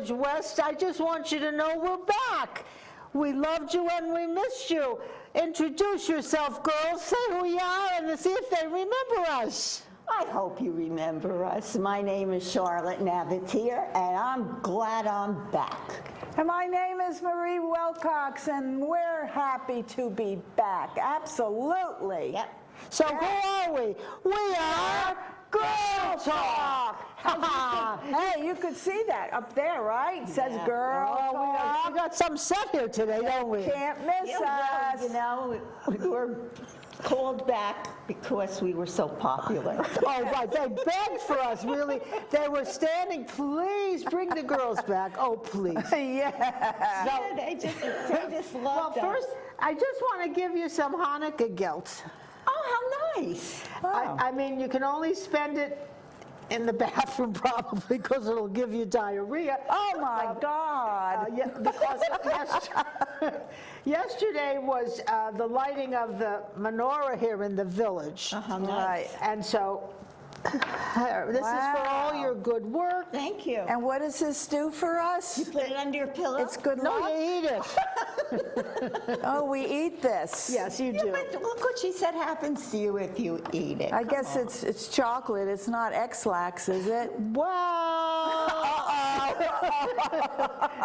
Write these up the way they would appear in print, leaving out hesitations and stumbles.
West, I just want you to know we're back. We loved you and we missed you. Introduce yourself, girls. Say who you are and see if they remember us. I hope you remember us. My name is Charlotte Navatier, and I'm glad I'm back. And my name is Marie Wilcox, and we're happy to be back. Absolutely. Yep. So who are we? We are Girl Talk. Hey, you could see that up there, right? It says Girl Talk. We got some set here today, don't we? Can't miss us. Well, you know, we were called back because we were so popular. Oh, right. They begged for us, really. They were standing, please bring the girls back. Oh, please. Yeah. So they just loved Well, us. first, I just want to give you some Hanukkah gelt. Oh, how nice. I mean, you can only spend it in the bathroom probably because it'll give you diarrhea. Oh, my God. Yeah, because yesterday was the lighting of the menorah here in the village. Nice. Right. And so this is for all your good work. Thank you. And what does this do for us? You put it under your pillow? It's good No, luck. you eat it. Oh, we eat this. Yes, you Yeah, do. but look what she said happens to you if you eat it. I guess it's chocolate. It's not X-Lax, is it? Well,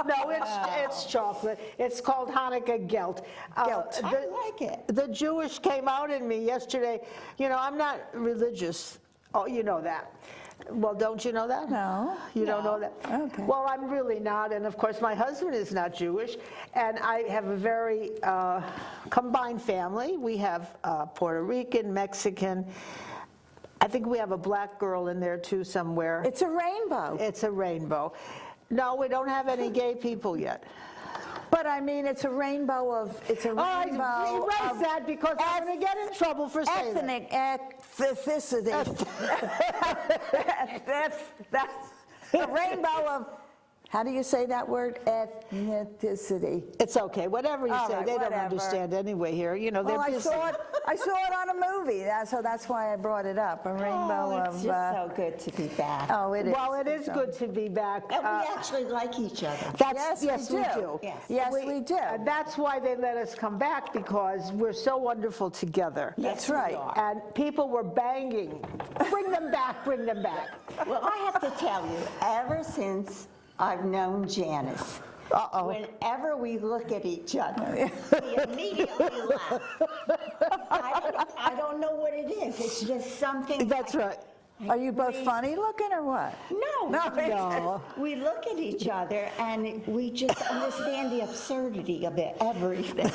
no, it's chocolate. It's called Hanukkah gelt. Gelt. I like it. The Jewish came out in me yesterday. You know, I'm not religious. Oh, you know that. Well, don't you know that? No. You don't know that? Okay. Well, I'm really not, and of course my husband is not Jewish, and I have a very combined family. We have Puerto Rican, Mexican. I think we have a black girl in there too somewhere. It's a rainbow. It's a rainbow. No, we don't have any gay people yet. But I mean, it's a rainbow of, it's a rainbow He writes of that because I'm going to get in trouble for saying that. ethnic ethnicity. That's a rainbow of, how do you say that word? Ethnicity. It's okay, whatever you All say, right, they don't whatever. understand anyway here. You know, they're Well, busy. I saw it on a movie, so that's why I brought it up. A rainbow Oh, of. it's just so good to be back. Oh, it is. Well, it is So- good to be back. And we actually like each other. Yes, we do. Yes. Yes, we do. And that's why they let us come back, because we're so wonderful together. That's Yes, we right. are. And people were banging, bring them back, bring them back. Well, I have to tell you, ever since I've known Janice, whenever we look at each other, we immediately laugh. I don't know what it is. It's just something. That's right. Are you both funny looking or what? No, No. we look at each other and we just understand the absurdity of it, everything.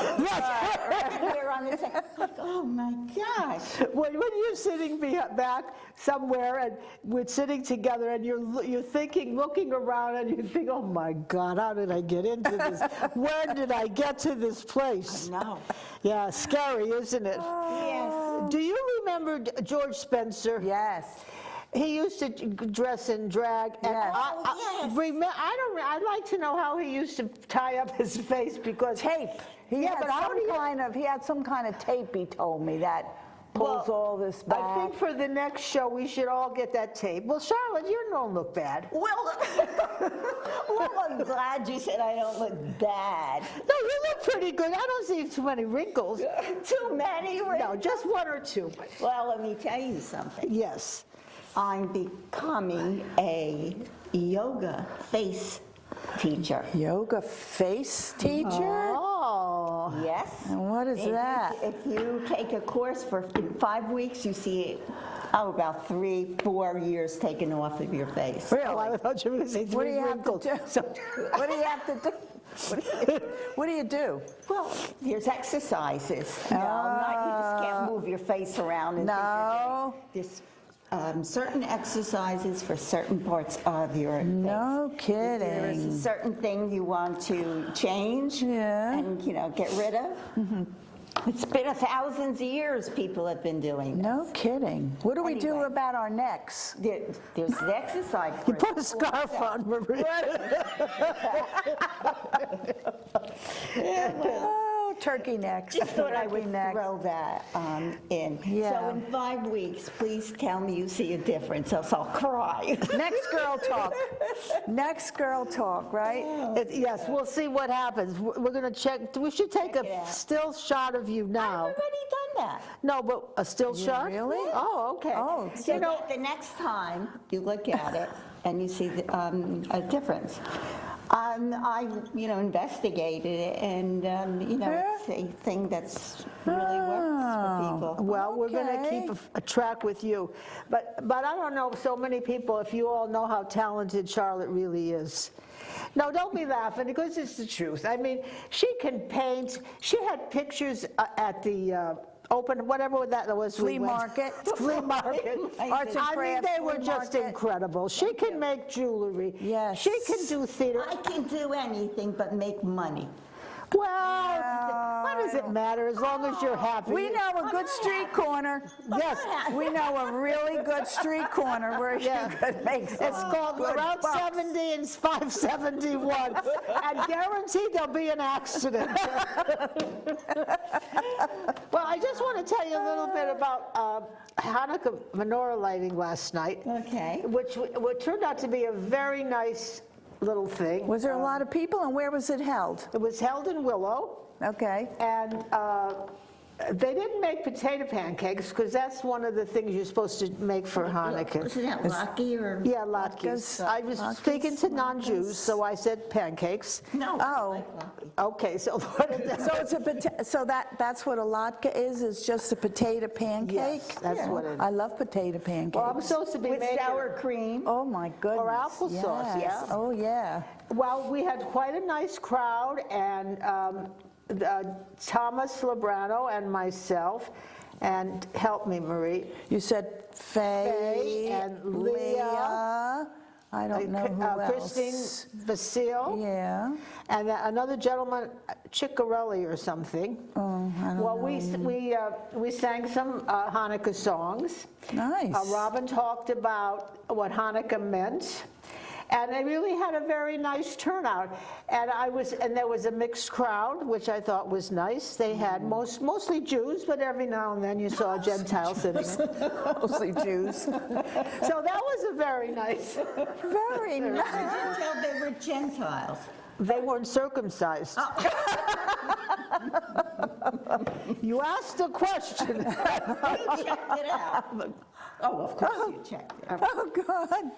We're on the same, like, oh my gosh. When you're sitting back somewhere and we're sitting together and you're thinking, looking around and you think, oh my God, how did I get into this? When did I get to this place? No. Yeah, scary, isn't it? Yes. Do you remember George Spencer? Yes. He used to dress in drag. And Yes. I'd like to know how he used to tie up his face because Tape. He Yeah, had but how do you- he had some kind of tape, he told me, that pulls all this back. I think for the next show we should all get that tape. Well, Charlotte, you don't look bad. Well, I'm glad you said I don't look bad. No, you look pretty good. I don't see too many wrinkles. Too many. No, just one or two. Well, let me tell you something. Yes. I'm becoming a yoga face teacher. Yoga face teacher? Oh. Yes. And what is that? If you take a course for 5 weeks, you see about 3-4 years taken off of your face. Oh, I thought you were going to say What do 3 you have to wrinkles. do? So- What do you have to do? What do you do? Well, there's exercises. No, not, you just can't move your face around. And No. There's certain exercises for certain parts of your face. No There is a kidding. certain thing you want to change Yeah. and, get rid of. It's been thousands of years people have been doing this. No kidding. What do we do Anyway. about our necks? There's the exercise. You for put it. a scarf on, Marie. Oh, turkey necks. Just thought I Turkey would necks. throw that in. Yeah. So in 5 weeks, please tell me you see a difference, else I'll cry. Next girl talk. Next girl talk, right? Yes, we'll see what happens. We're going to check. We should take Check it a out. still shot of you I've now. already done that. No, but a still shot? really? Oh, okay. Oh, So the next time you look at it and you see a difference. I, investigated it, and, it's a thing that's really works for people. Well, we're going to Okay. keep a track with you. But I don't know so many people, if you all know how talented Charlotte really is. No, don't be laughing, because it's the truth. I mean, she can paint. She had pictures at the open, whatever that was. Flea we went. market. Flea market. Arts and I mean, crafts, they were flea just market. incredible. She can make jewelry. Yes. She can do theater. I can do anything but make money. Well, what does it matter as long as you're happy? We know a good street corner. Yes. We know a really good street corner where Yeah. you could make some It's called good Route bucks. 70 and 571, and guaranteed there'll be an accident. Well, I just want to tell you a little bit about Hanukkah menorah lighting last night, Okay. which turned out to be a very nice little thing. Was there a lot of people, and where was it held? It was held in Willow, Okay. and they didn't make potato pancakes, because that's one of the things you're supposed to make for Hanukkah. Isn't that lucky or? Yeah, latkes. I was speaking to non-Jews, so I said pancakes. No. Oh. Like lucky. Okay, so what is that? So it's so that's what a latke is just a potato pancake? Yes, that's what it is. I love potato pancakes. Well, I'm supposed to be With making. sour cream. Oh, my goodness. applesauce, Yes. yeah. Oh, yeah. Well, we had quite a nice crowd, and Thomas Labrano and myself, and help me, Marie. You said Faye and Leah. I don't know who Christine else. Vasile. Yeah. And another gentleman, Ciccarelli or something. Oh, I don't Well, know. we sang some Hanukkah songs. Nice. Robin talked about what Hanukkah meant, and they really had a very nice turnout. And there was a mixed crowd, which I thought was nice. They had mostly Jews, but every now and then you saw a Gentile sitting in. Mostly Jews. So that was a very nice. Very nice. I didn't tell they were Gentiles. They weren't circumcised. You asked a question. You checked it out. Oh, of course you checked it out. Oh, God.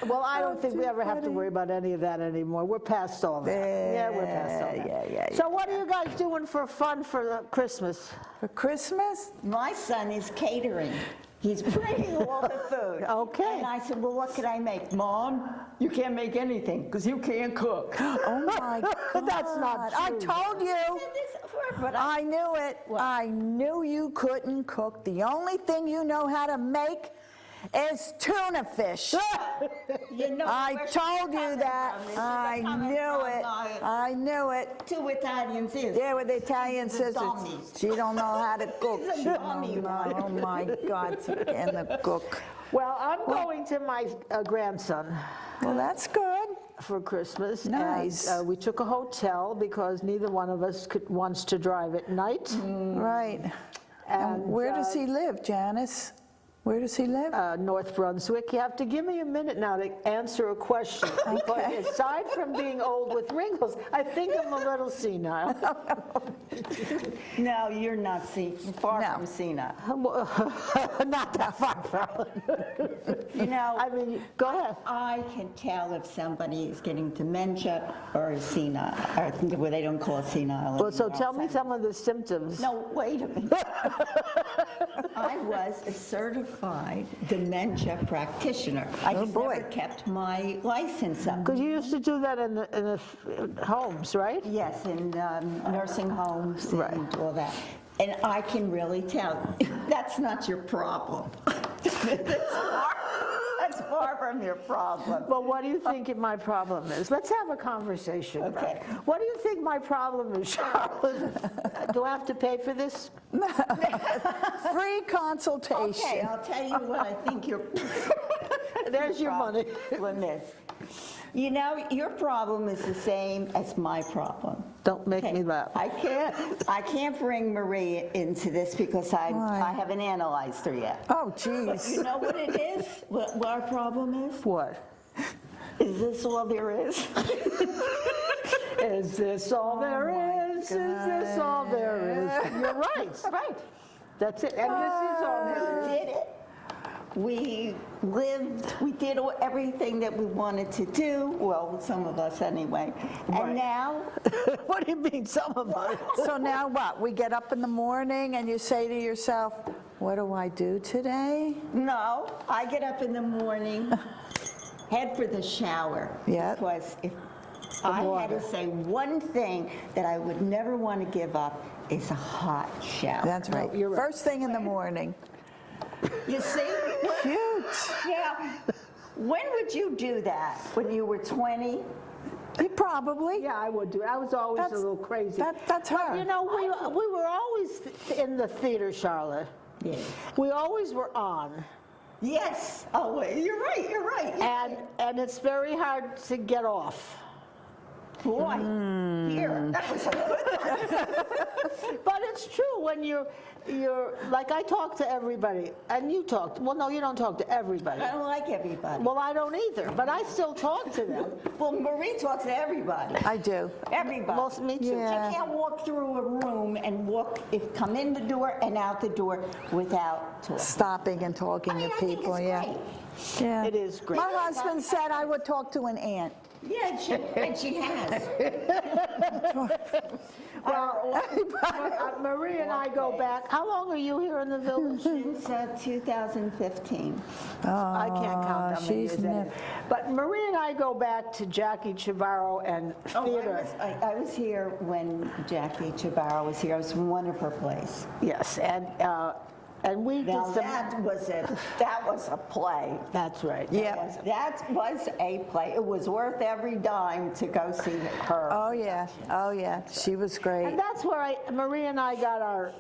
Well, I don't think we ever have to worry about any of that anymore. We're past all that. Yeah, we're past all that. Yeah. So what are you guys doing for fun for Christmas? For Christmas? My son is catering. He's bringing all the food. Okay. And I said, well, what could I make? Mom, you can't make anything because you can't cook. Oh, my God. That's not I true. told you. But I knew it. I knew you couldn't cook. The only thing you know how to make is tuna fish. you know I where she's told you coming that. from. This is I coming knew from it. my I knew it. Two Italians is. Yeah, with the Italian She's a sisters. dummy. She don't know how to cook. She's a She dummy, don't know. right? Oh, my God, she can cook. Well, I'm going to my grandson Well, that's good. for Christmas. Nice. And we took a hotel because neither one of us wants to drive at night. Right. And where does he live, Janice? Where does he live? North Brunswick. You have to give me a minute now to answer a question. Because aside from being old with wrinkles, I think I'm a little senile. No, you're not far No. from senile. Not that far from. You know, I mean, go ahead. I can tell if somebody is getting dementia or is senile, or where they don't call it senile. Well, so anymore. tell me some of the symptoms. No, wait a minute. I was a certified dementia practitioner. I just boy. never kept my license up. Because you used to do that in the homes, right? Yes, in nursing homes Right. and all that. And I can really tell, that's not your problem. That's far from your problem. Well, what do you think my problem is? Let's have a conversation. Okay. What do you think my problem is, Charlotte? Do I have to pay for this? Free consultation. Okay, I'll tell you what I think your There's your money. problem is. You know, your problem is the same as my problem. Don't make me laugh. I can't bring Marie into this because Why? I haven't analyzed her yet. Oh, But you geez. know what it is? What our problem is? What? Is this all there is? Is this all there is? Is this all there is? You're right. Right. That's it. And this is all there We did it. We lived, we did everything that we wanted to do, well, some of us anyway. Right. And now, is. What do you mean, some of us? So now what? We get up in the morning and you say to yourself, what do I do today? no, I get up in the morning, head for the shower. Yeah. Because if I had to say one thing that I would never want to give up, is a hot shower. That's right. you're right. First thing in the morning. You see? Cute. Yeah. When would you do that? When you were 20? You probably. Yeah, I would do it. I was always a That's- little crazy. That's her. But, you know, we were always in the theater, Charlotte. Yeah. We always were on. Yes. Oh, wait, you're right, you're right. And it's very hard to get off. Boy, here, that was a good one. But it's true when you're like I talk to everybody, and you talk. Well, no, you don't talk to everybody. I don't like everybody. Well, I don't either, but I still talk to them. Well, Marie talks to everybody. I do. Everybody. Most me too. Yeah. She can't walk through a room and come in the door and out the door without talking. Stopping and talking I mean, to I think people, it's yeah. great. Yeah. It is great. My husband said I would talk to an ant. Yeah, and she has. Well, Marie and I go back. How long are you here in the village? Since 2015. I can't count how many she's years that is. But Marie and I go back to Jackie Chavarro and theater. I was here when Jackie Chabarro was here. I was in one of her plays. Yes, and we did Now, some. that was a play. That's right. Yeah. That was a play. It was worth every dime to go see her. Oh, yeah. Oh, yeah. She was great. And that's where Marie and I got our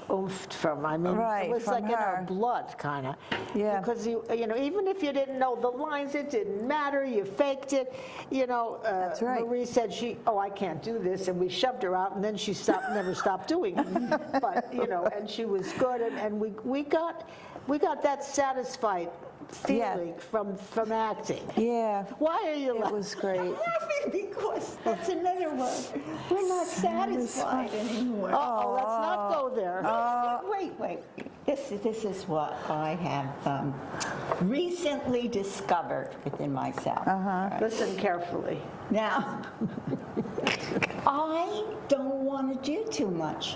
oomph from. I mean, Right, it was from like in our her. blood, kind of. Yeah. Because even if you didn't know the lines, it didn't matter. You faked it. That's right. Marie said I can't do this, and we shoved her out, and then she never stopped doing it. But and she was good, and we got that satisfied feeling from acting. Yeah. Why are you It laughing? was great. I'm laughing because that's another one. We're not satisfied anymore. Oh, let's not go there. Wait. This is what I have recently discovered within myself. Listen carefully. Now, I don't want to do too much.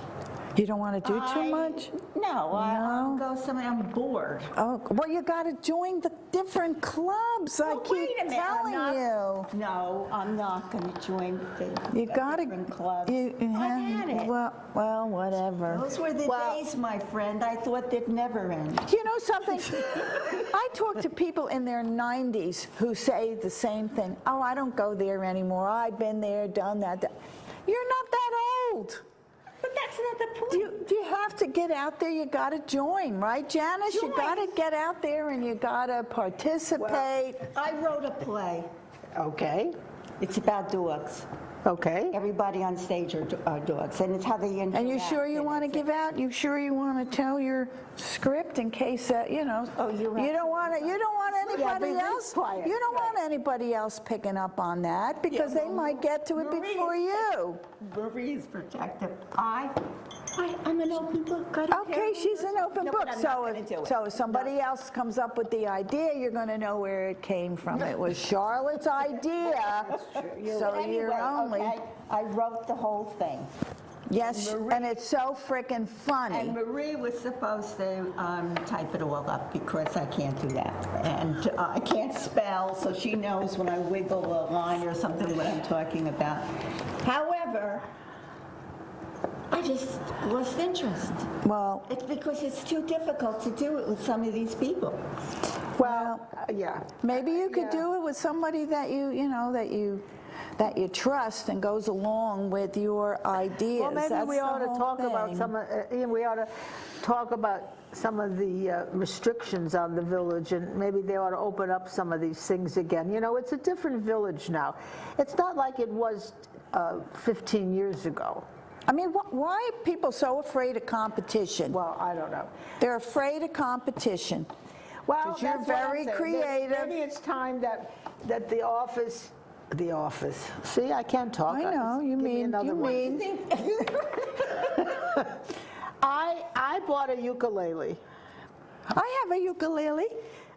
You don't want to do too much? No, I'll No? go somewhere. I'm bored. Oh, well, you got to join the different clubs. I Well, keep wait a minute, telling you. No, I'm not going to join the You got to. different clubs. You I had it. Well, whatever. Those were the days, my friend. I thought they'd never end. You know something? I talk to people in their 90s who say the same thing. Oh, I don't go there anymore. I've been there, done that. You're not that old. But that's not the point. Do you have to get out there? You got to join, right, Janice? You Join. got to get out there and you got to participate. I wrote a play. Okay. It's about dogs. Okay. Everybody on stage are dogs, and it's how they interact. And you sure you and want to it's- give out? You sure you want to tell your script in case Oh, you're you don't want to. You don't want anybody be else. quiet. You don't want anybody else picking up on that because they might get to it Marie before is you. Marie is protective. I'm an open book. I don't care Okay, who she's an does it. open No, book. but I'm So not gonna do it. if somebody else comes up with the idea, you're going to know where it came from. It was Charlotte's idea. So Anyway, you're only. okay, I wrote the whole thing. Yes, and it's so frickin' And funny. Marie was supposed to type it all up because I can't do that. And I can't spell, so she knows when I wiggle a line or something what I'm talking about. However, I just lost interest. Well, It's because it's too difficult to do it with some of these people. Well, yeah. maybe you could Yeah. do it with somebody that you know, that you trust and goes along with your ideas. Well, maybe That's we the ought to whole talk about thing. some, we ought to talk about some of the restrictions on the village, and maybe they ought to open up some of these things again. You know, it's a different village now. It's not like it was 15 years ago. I mean, why are people so afraid of competition? Well, I don't know. They're afraid of competition. Well, 'Cause you're that's what I'm very saying. creative. Maybe it's time that the office, see, I can't talk. I know, you Give me mean, another you one. mean. I bought a ukulele, I have a ukulele.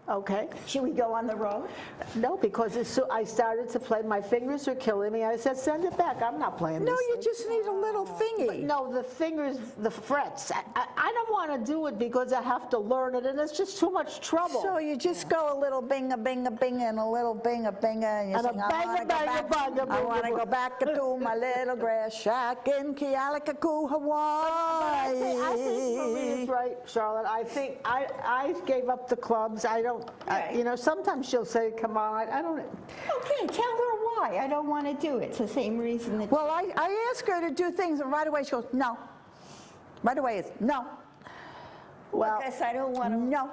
okay? Should we go on the road? No, because I started to play, my fingers are killing me. I said, send it back, I'm not playing No, this you thing. just need a little thingy. No, the fingers, the frets. I don't want to do it because I have to learn it, and it's just too much trouble. So you just go a little binga, binga, binga, and a little binga, binga, and you And a sing, I banga, wanna go banga, back, banga, I banga, wanna go banga." back to my little grass shack in Kealakaku, I think Marie is Hawaii. right, Charlotte. I think I gave up the clubs. I don't, Right. you know, sometimes she'll say, come on, I don't. Okay, tell her why. I don't want to do it. It's the same reason that. Well, I ask her to do things, and right away she goes, no. Right away it's, no, Well, Because I don't want to. no.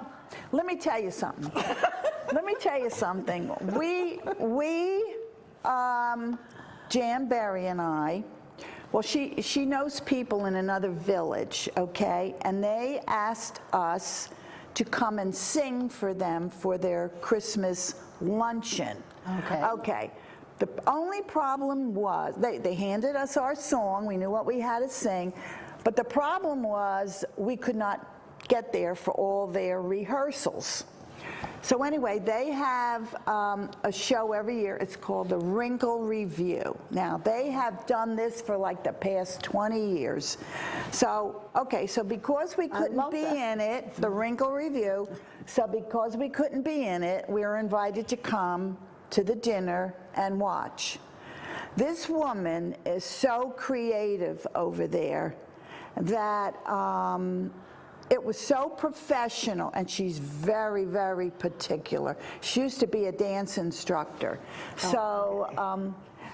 Let me tell you something. Let me tell you something. Jan Barry and I, well, she knows people in another village, okay? And they asked us to come and sing for them for their Christmas luncheon. Okay. Okay. The only problem was, they handed us our song, we knew what we had to sing, but the problem was we could not get there for all their rehearsals. So anyway, they have a show every year. It's called the Wrinkle Review. Now, they have done this for like the past 20 years. So, okay, so because we couldn't love be that. in it, the Wrinkle Review, so because we couldn't be in it, we were invited to come to the dinner and watch. This woman is so creative over there that it was so professional, and she's very, very particular. She used to be a dance instructor. So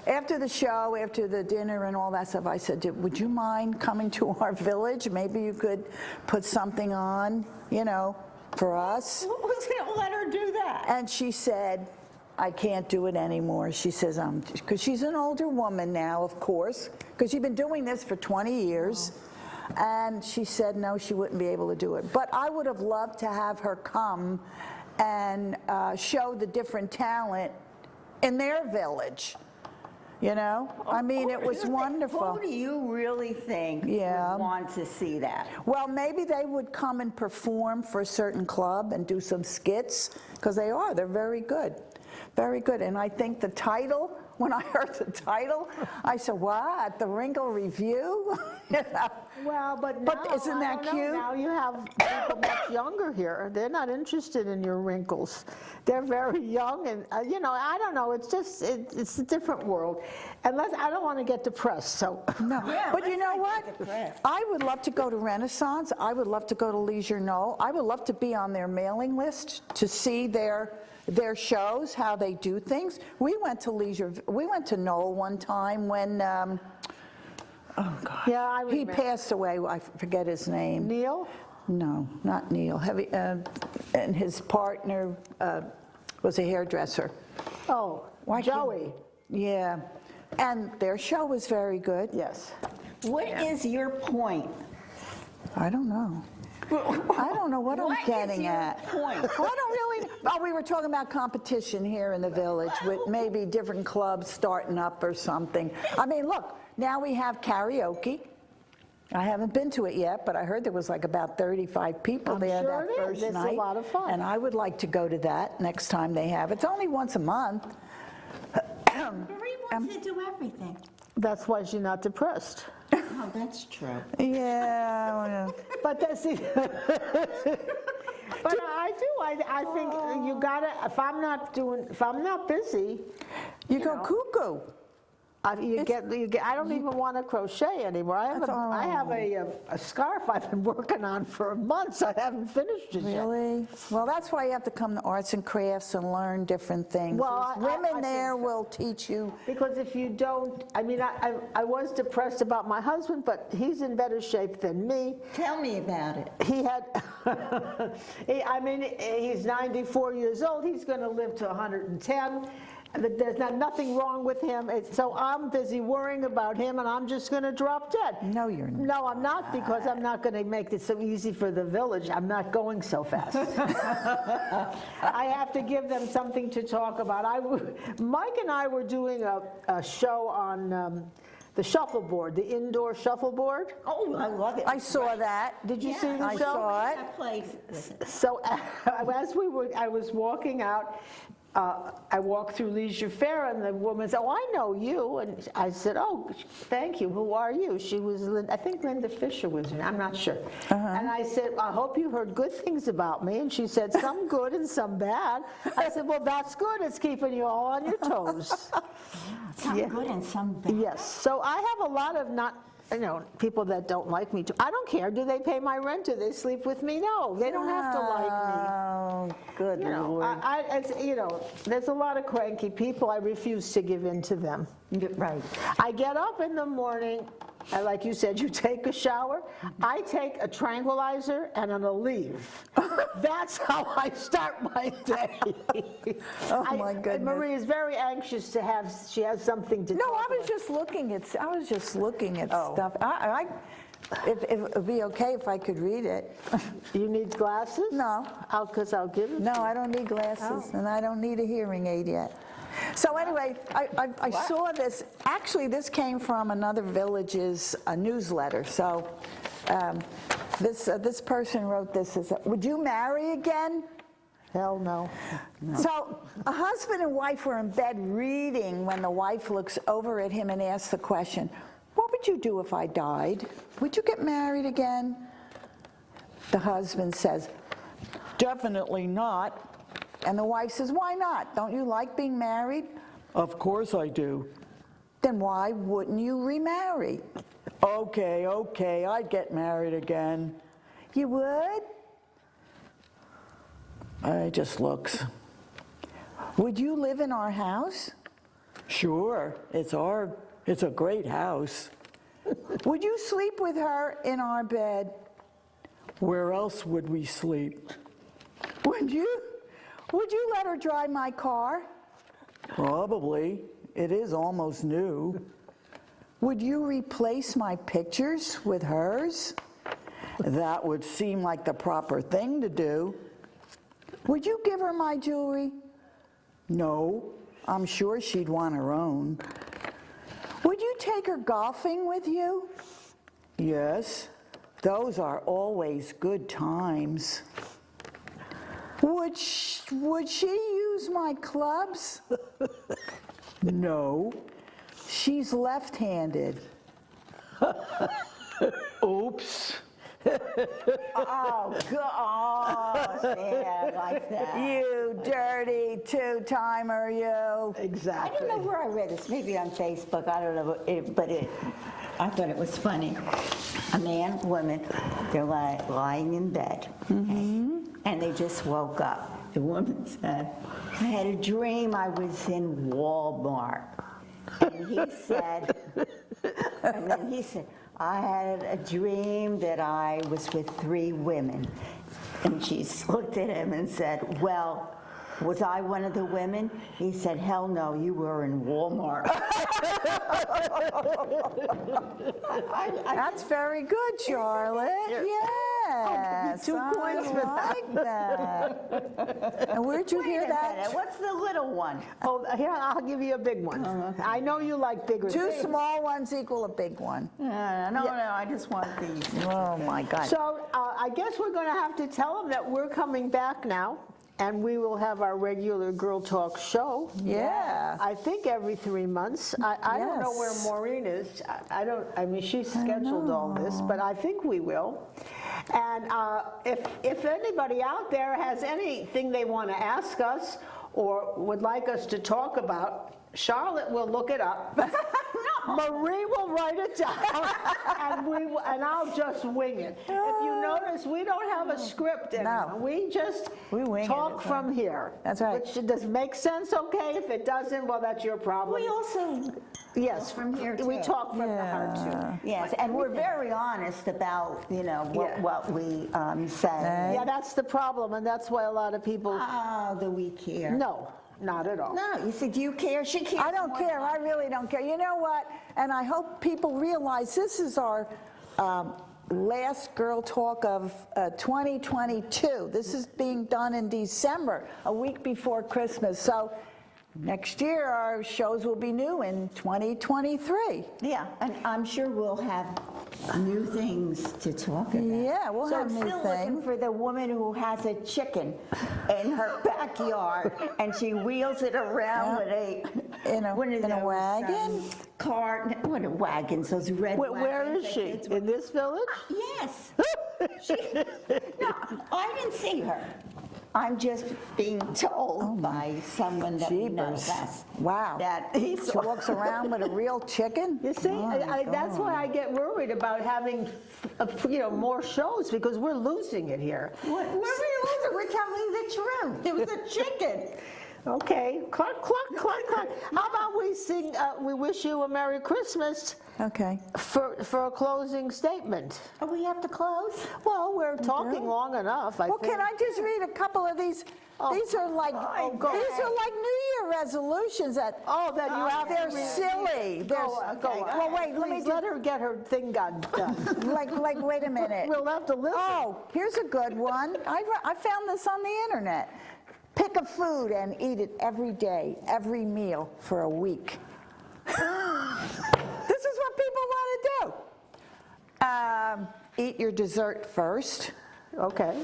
after the show, after the dinner and all that stuff, I said, would you mind coming to our village? Maybe you could put something on, you know, for us. Who's going to let her do that? And she said, I can't do it anymore. She says, because she's an older woman now, of course, because she's been doing this for 20 years. And she said, no, she wouldn't be able to do it. But I would have loved to have her come and show the different talent in their village. You know? I mean, it was wonderful. Who do you really think Yeah. would want to see that? Well, maybe they would come and perform for a certain club and do some skits, because they're very good. Very good. And I think the title, when I heard the title, I said, what, the Wrinkle Review? You know? well, but But now, isn't that I don't know, cute? Now you have people much younger here. They're not interested in your wrinkles. They're very young, and you know, I don't know. It's just it's a different world. Unless I don't want to get depressed. So No, Yeah, but you let's know not what? get depressed. I would love to go to Renaissance. I would love to go to Leisure Knoll. I would love to be on their mailing list to see their shows, how they do things. We went to Knoll one time when, oh God. yeah, I He remember. passed away, I forget his name. Neil. No, not Neil. And his partner was a hairdresser. Oh, Why can't- Joey. Yeah, and their show was very good. Yes. What is your point? I don't know. I don't know what I'm What is getting your at. point? Well, I don't really. Oh, we were talking about competition here in the village with maybe different clubs starting up or something. I mean, look, now we have karaoke. I haven't been to it yet, but I heard there was like about 35 people I'm there sure that it is. first It's a night. lot of fun. And I would like to go to that next time they have. It's only once a month. Marie wants to do everything. That's why she's not depressed. Oh, that's true. Yeah. But that's it. But I do. I think you gotta. If I'm not busy, You go know. cuckoo. you get. I don't even want to crochet anymore. I have a scarf I've been working on for months. I haven't finished it yet. Really? Well, that's why you have to come to arts and crafts and learn different things. Well, There's women I there think so. will teach you. Because if you don't, I mean, I was depressed about my husband, but he's in better shape than me. Tell me about it. He had, he's 94 years old. He's going to live to 110. There's nothing wrong with him. So I'm busy worrying about him, and I'm just going to drop dead. No, you're not. No, I'm not, because I'm not going to make it so easy for the village. I'm not going so fast. I have to give them something to talk about. Mike and I were doing a show on the shuffleboard, the indoor shuffleboard. Oh, I love it. I saw that. Did you see the I show? saw it. I played with it. So as I was walking out, I walked through Leisure Fair, and the woman said, "Oh, I know you." And I said, "Oh, thank you. Who are you?" She was, I think Linda Fisher was her name. I'm not sure. And I said, "I hope you heard good things about me." And she said, "Some good and some bad." I said, "Well, that's good. It's keeping you all on your toes." Some good and some bad. Yes. So I have a lot of people that don't like me too. I don't care. Do they pay my rent? Do they sleep with me? No, they don't have to like me. Oh, good Lord. There's a lot of cranky people. I refuse to give in to them. Right. I get up in the morning, and like you said, you take a shower. I take a tranquilizer and an Aleve. That's how I start my day. Oh, my goodness. Marie is very anxious to have. She has something to. No, talk I was about. just looking at. I was just looking at Oh. stuff. If it would be okay if I could read it. You need glasses? No. Because I'll give it. No, I don't need glasses, and I don't need a hearing aid yet. So anyway, I saw this. Actually, this came from another village's newsletter. So this person wrote this. Would you marry again? Hell no. So a husband and wife were in bed reading when the wife looks over at him and asks the question, "What would you do if I died? Would you get married again?" The husband says, "Definitely not." And the wife says, "Why not? Don't you like being married?" "Of course I do." "Then why wouldn't you remarry?" Okay, I'd get married again." "You would?" It just looks. "Would you live in our house?" "Sure, it's a great house." "Would you sleep with her in our bed?" "Where else would we sleep?" Would you let her drive my car?" "Probably. It is almost new." "Would you replace my pictures with hers?" "That would seem like the proper thing to do." "Would you give her my jewelry?" "No, I'm sure she'd want her own." "Would you take her golfing with you?" "Yes, those are always good times." Would she use my clubs?" "No, she's left-handed." "Oops." Oh, gosh, yeah, like that. You dirty two-timer, you. Exactly. I don't know where I read this. Maybe on Facebook. I don't know. I thought it was funny. A man, woman, they're lying in bed. And they just woke up. The woman said, "I had a dream I was in Walmart." And he said, "I had a dream that I was with 3 women." And she looked at him and said, "Well, was I one of the women?" He said, "Hell no, you were in Walmart." That's very good, Charlotte. Yes. 2 points for that. I like that. And where'd you hear Wait a that? minute, what's the little one? Oh, here, I'll give you a big one. I know you like bigger 2 things. small ones equal a big one. No, I just want these. Oh, my God. So I guess we're going to have to tell them that we're coming back now. And we will have our regular Girl Talk show. Yeah. I think every 3 months. I don't know where Yes. Maureen is. I mean, she's scheduled all this, but I think we will. And if anybody out there has anything they want to ask us or would like us to talk about, Charlotte will look it up. Marie will write it down, and I'll just wing it. If you notice, we don't have a script anymore. No. We just We wing it, talk that's from here. That's right. Which does make sense, okay? If it doesn't, well, that's your problem. We also Yes, from here, we too. talk from the heart too. Yes, and we're very honest about, Yeah. what we say. Yeah, that's the problem, and that's why a lot of people, Oh, do we care? no, not at all. No, you said, do you care? She cares. I don't more care, than I really don't care. You know what? And I hope people realize this is our last Girl Talk of 2022. This is being done in December, a week before Christmas. So next year, our shows will be new in 2023. Yeah, and I'm sure we'll have new things to talk about. Yeah, we'll So have I'm new still looking things. for the woman who has a chicken in her backyard, and she wheels it around with a In a- one of in a those, wagon? Car, what are wagons? Those red wagons. Where is that she? kids In this village? Yes. No, I didn't see her. I'm just being told by someone that knows Jeepers. us. Wow. That She walks around with a real chicken? You see, My that's why I get worried about having, more shows, because we're losing it here. What were we losing? We're telling the truth. It was a chicken. Okay, cluck, cluck, cluck, cluck. How about we sing, we wish you a Merry Christmas Okay. for a closing statement? Oh, we have to close? Well, we're talking long enough, I Well, think. can I just read a couple of these? These are like go these ahead. are like New Year resolutions that That you have they're to read. silly. Go They're- on, go on. Well, wait, let me Please let her get her thing done. like wait a minute. We'll have to listen. Oh, here's a good one. I found this on the internet. Pick a food and eat it every day, every meal for a week. This is what people want to do. Eat your dessert first. Okay.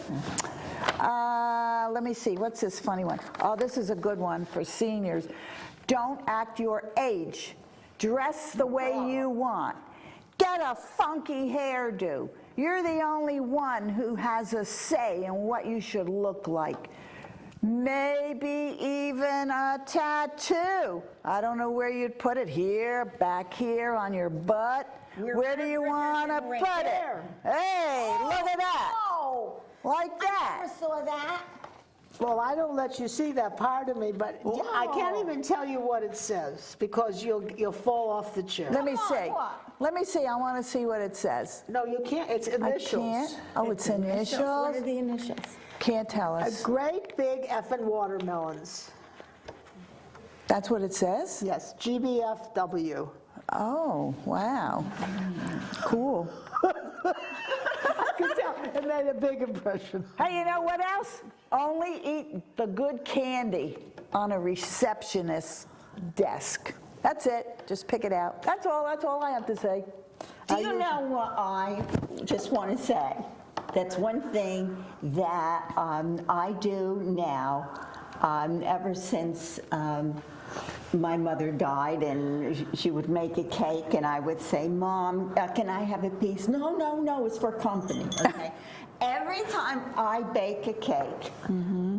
Let me see, what's this funny one? Oh, this is a good one for seniors. Don't act your age. Dress the way you want. Get a funky hairdo. You're the only one who has a say in what you should look like. Maybe even a tattoo. I don't know where you'd put it, here, back here, on your butt. Where do you want to right put it? there. Hey, look at that. Oh, Like I that. never saw that. Well, I don't let you see that part of me, but I can't Whoa. even tell you what it says, because you'll fall off the chair. Let me Come on, see. what? Let me see. I want to see what it says. No, you can't, it's I initials. can't. Oh, it's What are initials? the initials? Can't tell A us. great big effing watermelons. That's what it says? Yes, GBFW. Oh, wow. Cool. I could tell, it made a big impression. Hey, you know what else? Only eat the good candy on a receptionist's desk. That's it. Just pick it out. That's all I have to say. Do you know what I just want to say? That's one thing that I do now, ever since my mother died, and she would make a cake, and I would say, Mom, can I have a piece? No, no, no, it's for company, okay? Every time I bake a cake,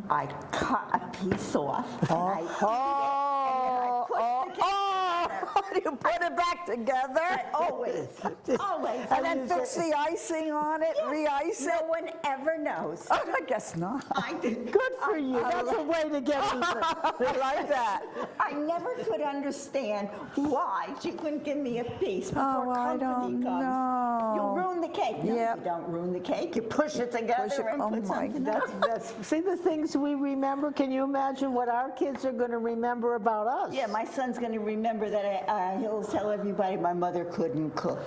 I cut a piece off, and I eat it, and then I put the cake You put it back together? always, always. And then fix the icing on it, re-ice No it? one ever knows. Oh, I guess not. I did. Good for you, that's a way to get people. I like that. I never could understand why she couldn't give me a piece before Oh, I company don't comes. know. You ruin the cake. No, Yep. you don't ruin the cake. You push it together Push it- and oh put my something God. else. See the things we remember? Can you imagine what our kids are going to remember about us? Yeah, my son's going to remember that he'll tell everybody my mother couldn't cook.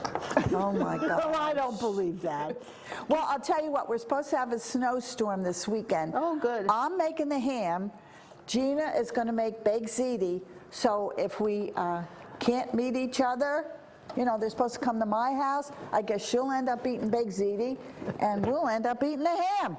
Oh, my God. Well, I don't believe that. Well, I'll tell you what, we're supposed to have a snowstorm this weekend. Oh, good. I'm making the ham. Gina is going to make baked ziti. So if we can't meet each other, they're supposed to come to my house, I guess she'll end up eating baked ziti, and we'll end up eating the ham.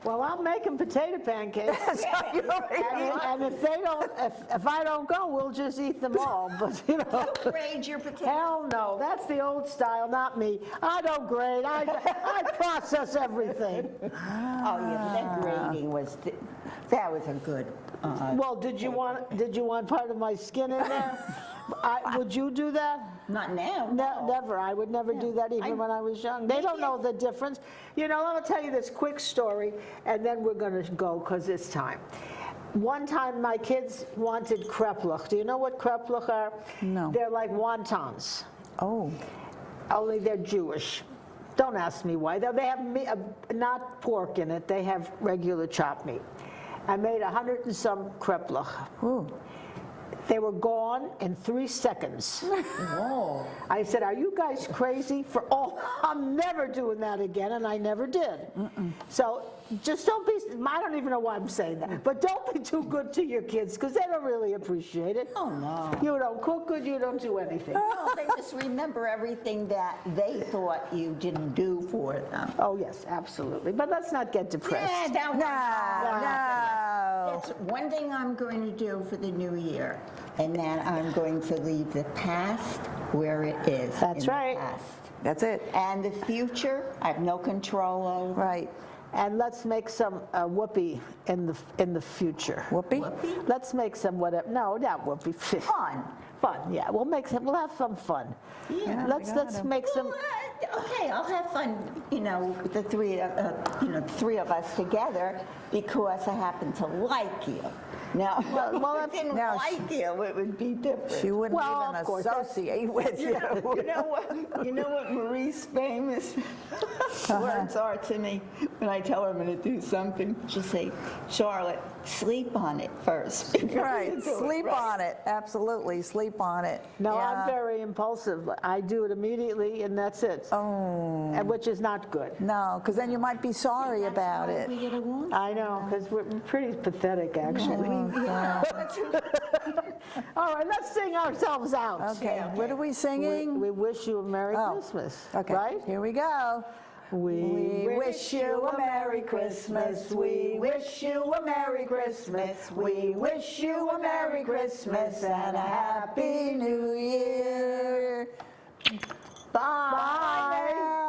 Well, I'm making potato pancakes. And if they don't, if I don't go, we'll just eat them all, but you know. Don't grade your potatoes. Hell no, that's the old style, not me. I don't grade, I process everything. Oh, yeah, that grading was, that was a good, Well, did you want part of my skin in there? Would you do that? not now. Never, I would never do that even when I was young. They don't know the difference. You know, I'm gonna tell you this quick story, and then we're gonna go, because it's time. One time, my kids wanted kreplach. Do you know what kreplach are? No. They're like wontons, Oh, only they're Jewish. Don't ask me why. They have meat, not pork in it, they have regular chopped meat. I made 100 and some kreplach. ooh. They were gone in 3 seconds. Whoa. I said, are you guys crazy? I'm never doing that again, and I never did. So just don't be, I don't even know why I'm saying that, but don't be too good to your kids, because they don't really appreciate it. Oh, no. You don't cook good, you don't do anything. No, they just remember everything that they thought you didn't do for them. Oh, yes, absolutely. But let's not get depressed. Yeah, that No. That's one thing I'm going to do for the new year, and that I'm going to leave the past where it is. That's in right. The past. That's it. And the future, I have no control over. Right. And let's make some whoopee in the future. Whoopee? Whoopee? Let's make some whatever. No, not whoopee. Fun. Fun. Yeah, we'll have some fun. Yeah. Let's make some. Well, okay, I'll have fun, you know, with the three of us together, because I happen to like you. Now, if I didn't now like you, it would be different. She wouldn't Well, even of course, associate with you. You know what Marie's famous words are to me when I tell her I'm going to do something? She'll say, Charlotte, sleep on it first. Right, sleep on it, absolutely, sleep on it. No, Yeah. I'm very impulsive. I do it immediately, and that's it. Oh, And which is not good. no, because then you might be sorry about it. We get along. I know, because we're pretty pathetic, actually. All right, let's sing ourselves out. Okay, what are we singing? We wish you a Merry Oh, Christmas, Okay, right? here we go. We wish you a Merry Christmas. We wish you a Merry Christmas. We wish you a Merry Christmas and a Happy New Year. Bye now.